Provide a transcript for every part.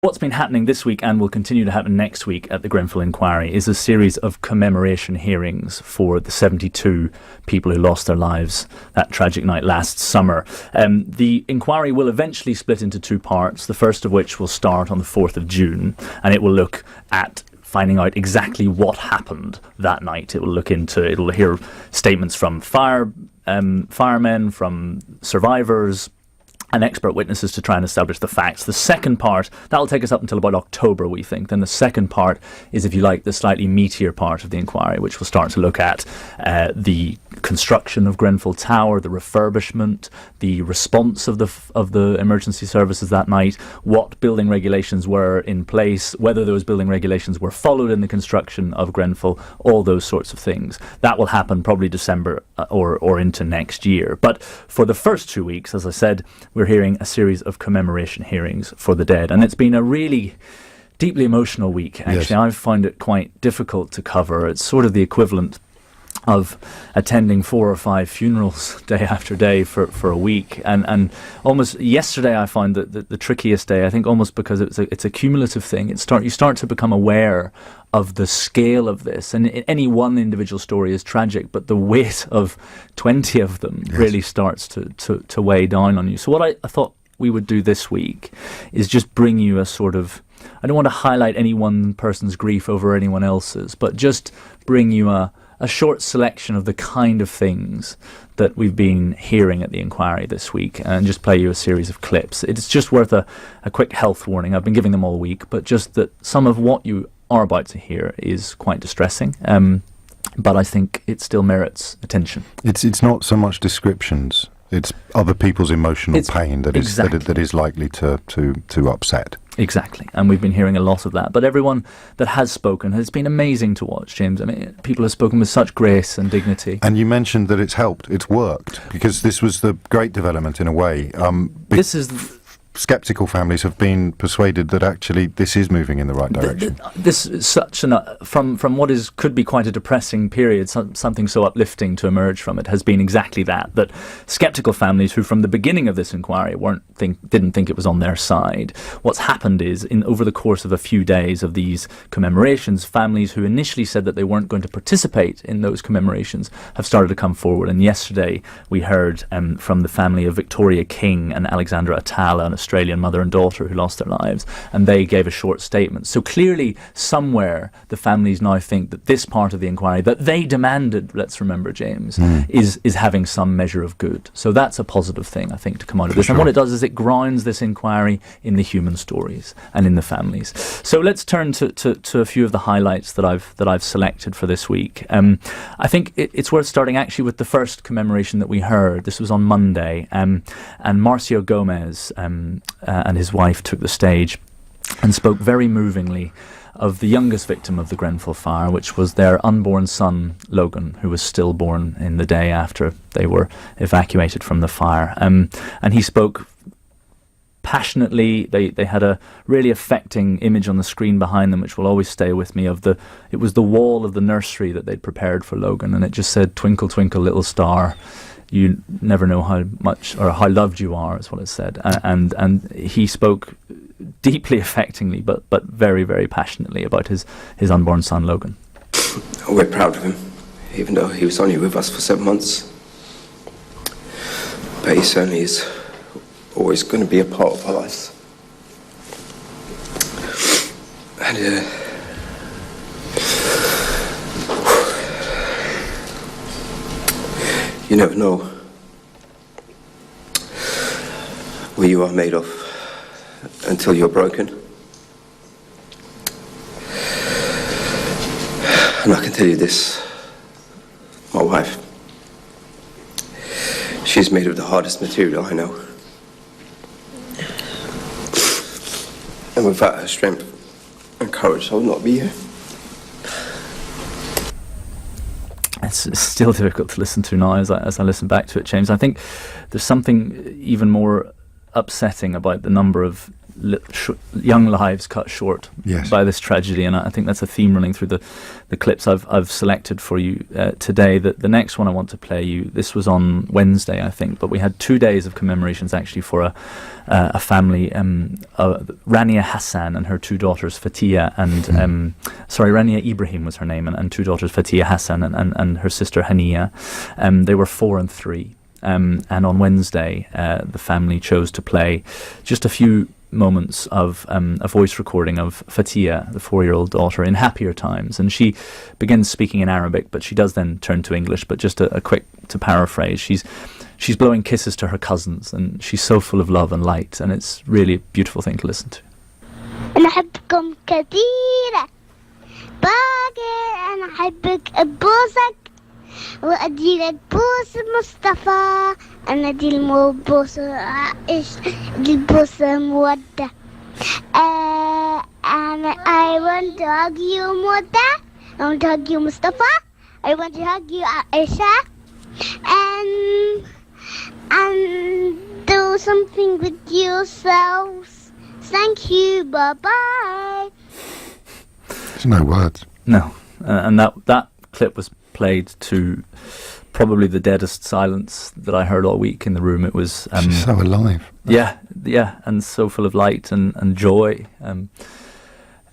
What's been happening this week and will continue to happen next week at the Grenfell inquiry is a series of commemoration hearings for the 72 people who lost their lives that tragic night last summer. The inquiry will eventually split into two parts, the first of which will start on the 4th of June, and it will look at finding out exactly what happened that night. It'll hear statements from firemen, from survivors, and expert witnesses to try and establish the facts. The second part, that'll take us up until about October, we think. Then the second part is, if you like, the slightly meatier part of the inquiry, which will start to look at the construction of Grenfell Tower, the refurbishment, the response of the emergency services that night, what building regulations were in place, whether those building regulations were followed in the construction of Grenfell, all those sorts of things. That will happen probably December or into next year. But for the first 2 weeks, as I said, we're hearing a series of commemoration hearings for the dead. And it's been a really deeply emotional week, actually. Yes. I find it quite difficult to cover. It's sort of the equivalent of attending 4 or 5 funerals day after day for a week. And almost yesterday I find that the trickiest day, I think, almost because it's a cumulative thing. You start to become aware of the scale of this. And any one individual story is tragic, but the weight of 20 of them really starts to weigh down on you. So what I thought we would do this week is just bring you a sort of, I don't want to highlight any one person's grief over anyone else's, but just bring you a short selection of the kind of things that we've been hearing at the inquiry this week, and just play you a series of clips. It's just worth a quick health warning. I've been giving them all week, but just that some of what you are about to hear is quite distressing, but I think it still merits attention. It's not so much descriptions, it's other people's emotional pain that is likely to upset. Exactly, and we've been hearing a lot of that. But everyone that has spoken has been amazing to watch, James. I mean, people have spoken with such grace and dignity. And you mentioned that it's helped, it's worked, because this was the great development in a way. This is... Sceptical families have been persuaded that actually this is moving in the right direction. This is such from what could be quite a depressing period, something so uplifting to emerge from it has been exactly that sceptical families who from the beginning of this inquiry didn't think it was on their side. What's happened is, over the course of a few days of these commemorations, families who initially said that they weren't going to participate in those commemorations have started to come forward. And yesterday we heard from the family of Victoria King and Alexandra Atala, an Australian mother and daughter who lost their lives, and they gave a short statement. So clearly somewhere the families now think that this part of the inquiry that they demanded, let's remember, James, is having some measure of good. So that's a positive thing, I think, to come out of this. Sure. And what it does is it grounds this inquiry in the human stories and in the families. So let's turn to a few of the highlights that I've selected for this week. I think it's worth starting actually with the first commemoration that we heard. This was on Monday, and Marcio Gomez and his wife took the stage and spoke very movingly of the youngest victim of the Grenfell fire, which was their unborn son, Logan, who was stillborn in the day after they were evacuated from the fire. And he spoke passionately. They had a really affecting image on the screen behind them, which will always stay with me, it was the wall of the nursery that they'd prepared for Logan, and it just said, "Twinkle, twinkle, little star, you never know how much or how loved you are," is what it said. And he spoke deeply affectingly, but very, very passionately about his unborn son, Logan. We're proud of him, even though he was only with us for 7 months. But he certainly is always going to be a part of our lives. And you never know what you are made of until you're broken. And I can tell you this, my wife, she's made of the hardest material I know. And without her strength and courage, I would not be here. It's still difficult to listen to now as I listen back to it, James. I think there's something even more upsetting about the number of young lives cut short Yes. by this tragedy, and I think that's a theme running through the clips I've selected for you today. The next one I want to play you, this was on Wednesday, I think, but we had 2 days of commemorations actually for a family, Rania Hassan and her 2 daughters, Fatiha and Rania Ibrahim was her name, and 2 daughters, Fatiha Hassan and her sister Hania. They were 4 and 3. And on Wednesday, the family chose to play just a few moments of a voice recording of Fatiha, the 4-year-old daughter, in happier times. And she begins speaking in Arabic, but she does then turn to English. But just a quick, to paraphrase, she's blowing kisses to her cousins, and she's so full of love and light, and it's really a beautiful thing to listen to. أنا أحبكم كثيرا باقر، أنا أحبك أبوسك وأدي لك بوس مصطفى، أنا دي المبوس عائش دي البوس مودة. I want to hug you مودة, I want to hug you Mustafa, I want to hug you Aisha, and do something with yourselves. Thank you, bye-bye. There's no words. No, and that clip was played to probably the deadest silence that I heard all week in the room. It was She's so alive. Yeah, and so full of light and joy.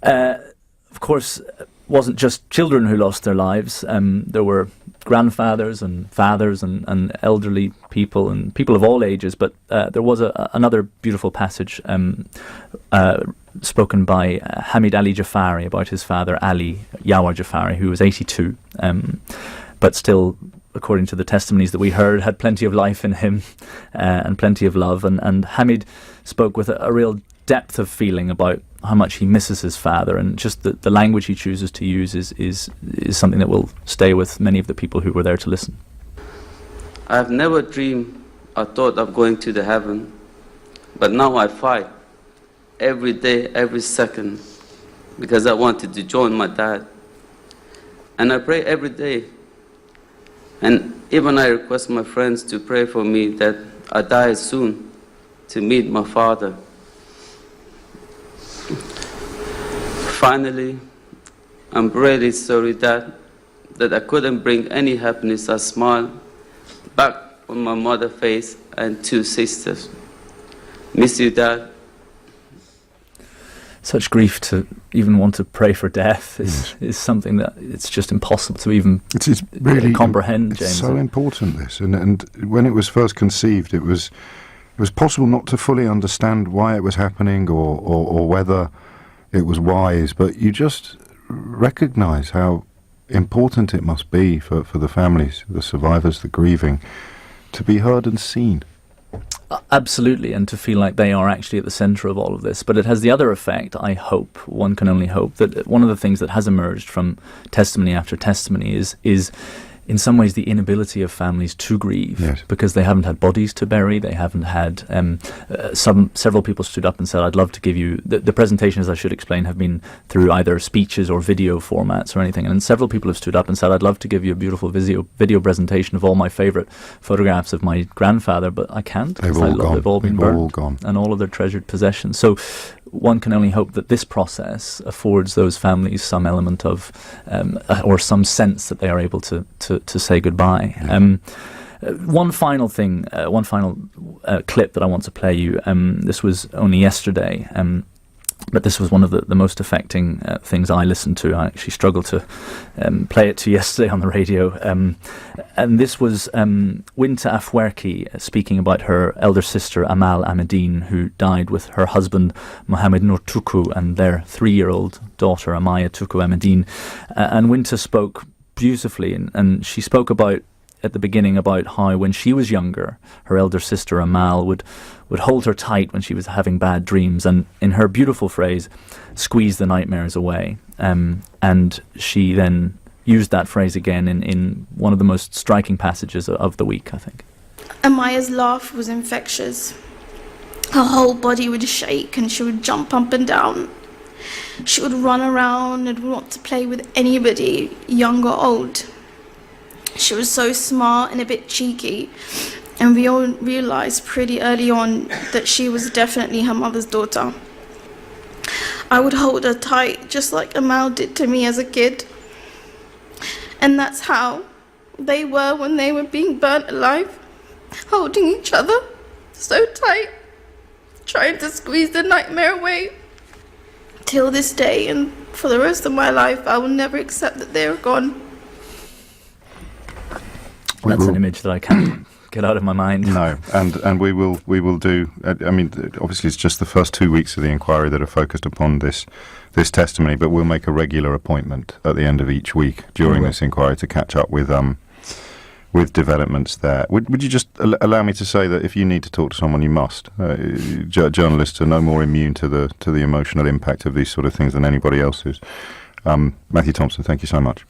Of course, it wasn't just children who lost their lives. There were grandfathers and fathers and elderly people and people of all ages. But there was another beautiful passage spoken by Hamid Ali Jafari about his father Ali Yawar Jafari, who was 82, but still, according to the testimonies that we heard, had plenty of life in him and plenty of love. And Hamid spoke with a real depth of feeling about how much he misses his father, and just the language he chooses to use is something that will stay with many of the people who were there to listen. I've never dreamed or thought of going to the heaven, but now I fight every day, every second, because I wanted to join my dad. And I pray every day. And even I request my friends to pray for me that I die soon to meet my father. Finally, I'm really sorry, Dad, that I couldn't bring any happiness or smile back on my mother's face and 2 sisters. Miss you, Dad. Such grief to even want to pray for death is something that it's just impossible to even It's really comprehend, it's James. so important, this. And when it was first conceived, it was possible not to fully understand why it was happening or whether it was wise, but you just recognise how important it must be for the families, the survivors, the grieving, to be heard and seen. Absolutely, and to feel like they are actually at the centre of all of this. But it has the other effect, I hope, one can only hope, that one of the things that has emerged from testimony after testimony is in some ways the inability of families to grieve, yes, because they haven't had bodies to bury, they haven't had several people stood up and said, I'd love to give you the presentations, I should explain, have been through either speeches or video formats or anything, and several people have stood up and said, I'd love to give you a beautiful video presentation of all my favourite photographs of my grandfather, but I can't. They've all gone. They've all been They've burnt, all gone. and all of their treasured possessions. So one can only hope that this process affords those families some element of or some sense that they are able to say goodbye. One final thing, one final clip that I want to play you. This was only yesterday, but this was one of the most affecting things I listened to. I actually struggled to play it to yesterday on the radio. And this was Winta Afwerki speaking about her elder sister Amal Ahmedine, who died with her husband Mohammed Nur Tuku and their 3-year-old daughter Amaya Tuku Ahmedine. And Winta spoke beautifully, and she spoke about, at the beginning, about how when she was younger, her elder sister Amal would hold her tight when she was having bad dreams, and in her beautiful phrase, squeeze the nightmares away. And she then used that phrase again in one of the most striking passages of the week, I think. Amaya's laugh was infectious. Her whole body would shake and she would jump up and down. She would run around and would want to play with anybody, young or old. She was so smart and a bit cheeky, and we all realised pretty early on that she was definitely her mother's daughter. I would hold her tight, just like Amal did to me as a kid. And that's how they were when they were being burnt alive, holding each other so tight, trying to squeeze the nightmare away. Till this day, and for the rest of my life, I will never accept that they are gone. That's an image that I can't get out of my mind. No, and we will do. I mean, obviously, it's just the first 2 weeks of the inquiry that are focused upon this testimony, but we'll make a regular appointment at the end of each week during this inquiry to catch up with developments there. Would you just allow me to say that if you need to talk to someone, you must. Journalists are no more immune to the emotional impact of these sort of things than anybody else is. Matthew Thompson, thank you so much.